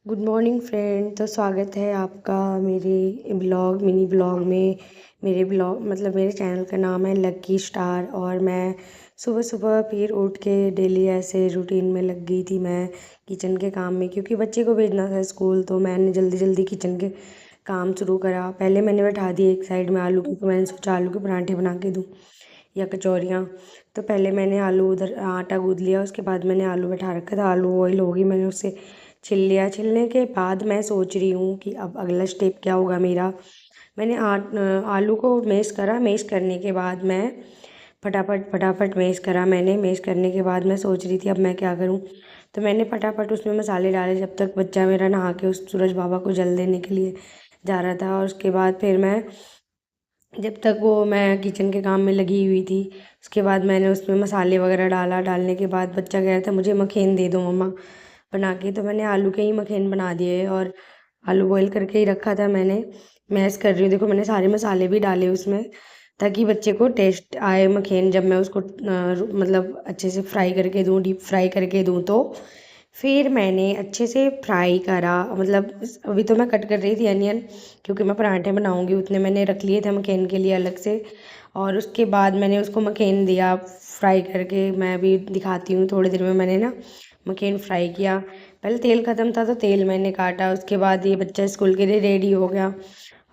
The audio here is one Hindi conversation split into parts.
Good morning friend. तो स्वागत है आपका मेरे मिनी ब्लॉग में। मेरे ब्लॉग मतलब मेरे चैनल का नाम है लकी स्टार। और मैं सुबह सुबह फिर उठ के डेली ऐसे रूटीन में लग गई थी मैं किचन के काम में, क्योंकि बच्चे को भेजना था स्कूल। तो मैंने जल्दी जल्दी किचन के काम शुरू करा। पहले मैंने बैठा दिए एक साइड में आलू की, तो मैंने सोचा आलू के पराठे बना के दूँ या कचौरियाँ। तो पहले मैंने आलू उधर आटा गूँथ लिया, उसके बाद मैंने आलू बैठा रखा था। आलू बॉयल होगी, मैंने उसे छिल लिया। छिलने के बाद मैं सोच रही हूँ कि अब अगला स्टेप क्या होगा मेरा। मैंने आलू को मैश करा। मैश करने के बाद मैं फटाफट फटाफट मैश करा। मैंने मैश करने के बाद मैं सोच रही थी अब मैं क्या करूँ। तो मैंने फटाफट उसमें मसाले डाले, जब तक बच्चा मेरा नहा के उस सूरज बाबा को जल देने के लिए जा रहा था। और उसके बाद फिर मैं जब तक वो मैं किचन के काम में लगी हुई थी, उसके बाद मैंने उसमें मसाले वगैरह डाला। डालने के बाद बच्चा कह रहा था मुझे मखेन दे दो मम्मा बना के। तो मैंने आलू के ही मखेन बना दिए और आलू बॉईल करके ही रखा था मैंने। मैश कर रही हूँ, देखो मैंने सारे मसाले भी डाले उसमें, ताकि बच्चे को टेस्ट आए मखेन जब मैं उसको मतलब अच्छे से फ्राई करके दूँ, डीप फ्राई करके दूँ। तो फिर मैंने अच्छे से फ्राई करा। मतलब अभी तो मैं कट कर रही थी अनियन, क्योंकि मैं पराठे बनाऊंगी। उतने मैंने रख लिए थे मकेन के लिए अलग से। और उसके बाद मैंने उसको मकेन दिया फ्राई करके। मैं भी दिखाती हूँ, थोड़ी देर में मैंने ना मकेन फ्राई किया। पहले तेल ख़त्म था तो तेल मैंने काटा। उसके बाद ये बच्चा स्कूल के लिए रेडी हो गया,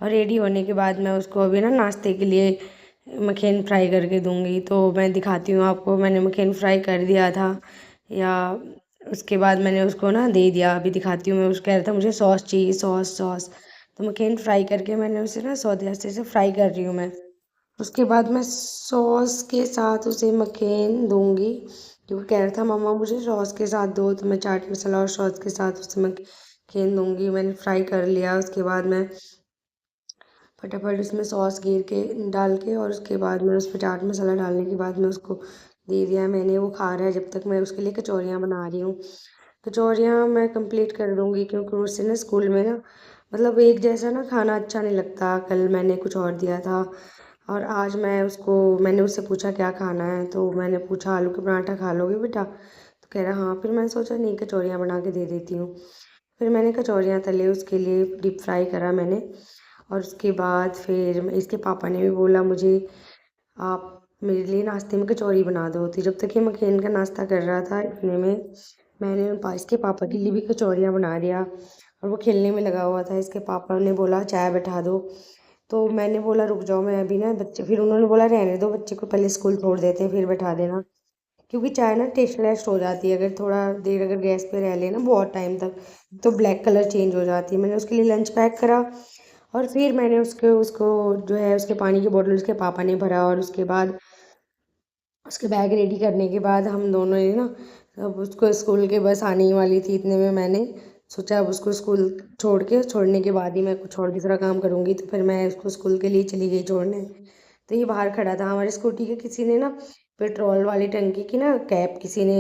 और रेडी होने के बाद मैं उसको अभी ना नाश्ते के लिए मकेन फ्राई करके दूंगी। तो मैं दिखाती हूँ आपको, मैंने मकेन फ्राई कर दिया था। या उसके बाद मैंने उसको ना दे दिया, अभी दिखाती हूँ। मैं उसको कह रहा था मुझे सॉस चाहिए, सॉस सॉस। तो मकेन फ्राई करके मैंने उसे ना सौते से फ्राई कर रही हूँ मैं। उसके बाद मैं सॉस के साथ उसे मकेन दूंगी, क्योंकि कह रहा था मम्मा मुझे सॉस के साथ दो। तो मैं चाट मसाला और सॉस के साथ उसे मकेन दूंगी। मैंने फ्राई कर लिया। उसके बाद मैं फटाफट उसमें सॉस गिर के डाल के, और उसके बाद मैंने उस पर चाट मसाला डालने के बाद मैं उसको दे दिया। मैंने वो खा रहा है, जब तक मैं उसके लिए कचौरियाँ बना रही हूँ। कचौरियाँ मैं कंप्लीट कर दूँगी, क्योंकि उससे ना स्कूल में ना मतलब एक जैसा ना खाना अच्छा नहीं लगता। कल मैंने कुछ और दिया था, और आज मैंने उससे पूछा क्या खाना है। तो मैंने पूछा आलू का पराठा खा लोगे बेटा, तो कह रहा हाँ। फिर मैंने सोचा नहीं, कचौरियाँ बना के दे देती हूँ। फिर मैंने कचौरियाँ तले, उसके लिए डीप फ्राई करा मैंने। और उसके बाद फिर इसके पापा ने भी बोला मुझे आप मेरे लिए नाश्ते में कचौरी बना दो। तो जब तक ये मकेन का नाश्ता कर रहा था, इतने में मैंने इसके पापा के लिए भी कचौरियाँ बना दिया। और वो खेलने में लगा हुआ था। इसके पापा ने बोला चाय बैठा दो। तो मैंने बोला रुक जाओ, मैं अभी ना बच्चे, फिर उन्होंने बोला रहने दो, बच्चे को पहले स्कूल छोड़ देते हैं फिर बैठा देना, क्योंकि चाय ना टेस्टलेस हो जाती है अगर थोड़ा देर अगर गैस पे रह लेना बहुत टाइम तक, तो ब्लैक कलर चेंज हो जाती है। मैंने उसके लिए लंच पैक करा, और फिर मैंने उसके उसको जो है उसके पानी की बोतल उसके पापा ने भरा। और उसके बाद उसके बैग रेडी करने के बाद हम दोनों ने ना, अब उसको स्कूल के बस आने ही वाली थी, इतने में मैंने सोचा अब उसको स्कूल छोड़ने के बाद ही मैं कुछ और दूसरा काम करूँगी। तो फिर मैं उसको स्कूल के लिए चली गई छोड़ने। तो ये बाहर खड़ा था हमारी स्कूटी के, किसी ने ना पेट्रोल वाली टंकी की ना कैप किसी ने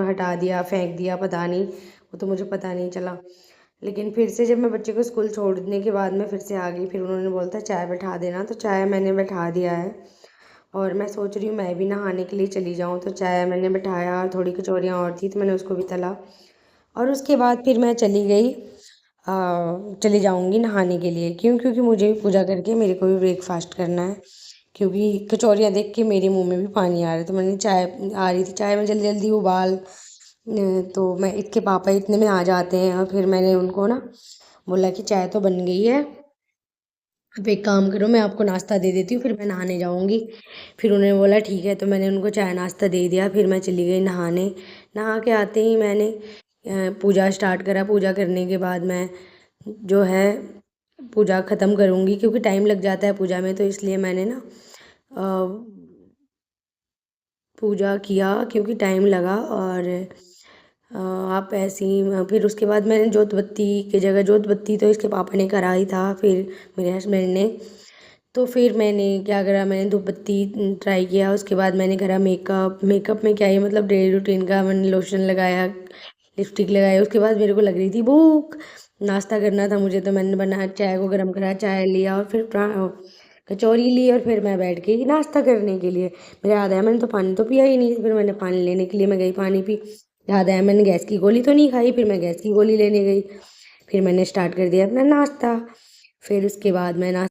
हटा दिया, फेंक दिया, पता नहीं, वो तो मुझे पता नहीं चला। लेकिन फिर से जब मैं बच्चे को स्कूल छोड़ने के बाद मैं फिर से आ गई, फिर उन्होंने बोला था चाय बैठा देना, तो चाय मैंने बैठा दिया है। और मैं सोच रही हूँ मैं भी नहाने के लिए चली जाऊँ। तो चाय मैंने बैठाया, और थोड़ी कचौरियाँ और थी तो मैंने उसको भी तला। और उसके बाद फिर मैं चली गई, चली जाऊँगी नहाने के लिए। क्यों? क्योंकि मुझे भी पूजा करके मेरे को भी ब्रेकफास्ट करना है। क्योंकि कचौरियाँ देख के मेरे मुंह में भी पानी आ रहा है। तो मैंने चाय आ रही थी, चाय में जल्दी जल्दी उबाल तो मैं इसके पापा इतने में आ जाते हैं। और फिर मैंने उनको ना बोला कि चाय तो बन गई है, अब एक काम करो मैं आपको नाश्ता दे देती हूँ, फिर मैं नहाने जाऊँगी। फिर उन्होंने बोला ठीक है। तो मैंने उनको चाय नाश्ता दे दिया, फिर मैं चली गई नहाने। नहा के आते ही मैंने पूजा स्टार्ट करा। पूजा करने के बाद मैं जो है पूजा ख़त्म करूँगी, क्योंकि टाइम लग जाता है पूजा में। तो इसलिए मैंने ना पूजा किया, क्योंकि टाइम लगा। और आप ऐसे ही फिर उसके बाद मैंने जोत बत्ती की जगह, जोत बत्ती तो इसके पापा ने करा ही था, फिर मेरे हस्बैंड ने। तो फिर मैंने क्या करा, मैंने धूप बत्ती ट्राई किया। उसके बाद मैंने करा मेकअप। मेकअप में क्या ही मतलब डेली रूटीन का, मैंने लोशन लगाया, लिपस्टिक लगाई। उसके बाद मेरे को लग रही थी भूख, नाश्ता करना था मुझे। तो मैंने बना चाय को गर्म करा, चाय लिया, और फिर कचौरी ली, और फिर मैं बैठ गई नाश्ता करने के लिए। मेरा याद आया मैंने तो पानी तो पिया ही नहीं। फिर मैंने पानी लेने के लिए मैं गई, पानी पी। याद आया मैंने गैस की गोली तो नहीं खाई, फिर मैं गैस की गोली लेने गई। फिर मैंने स्टार्ट कर दिया अपना नाश्ता। फिर उसके बाद मैं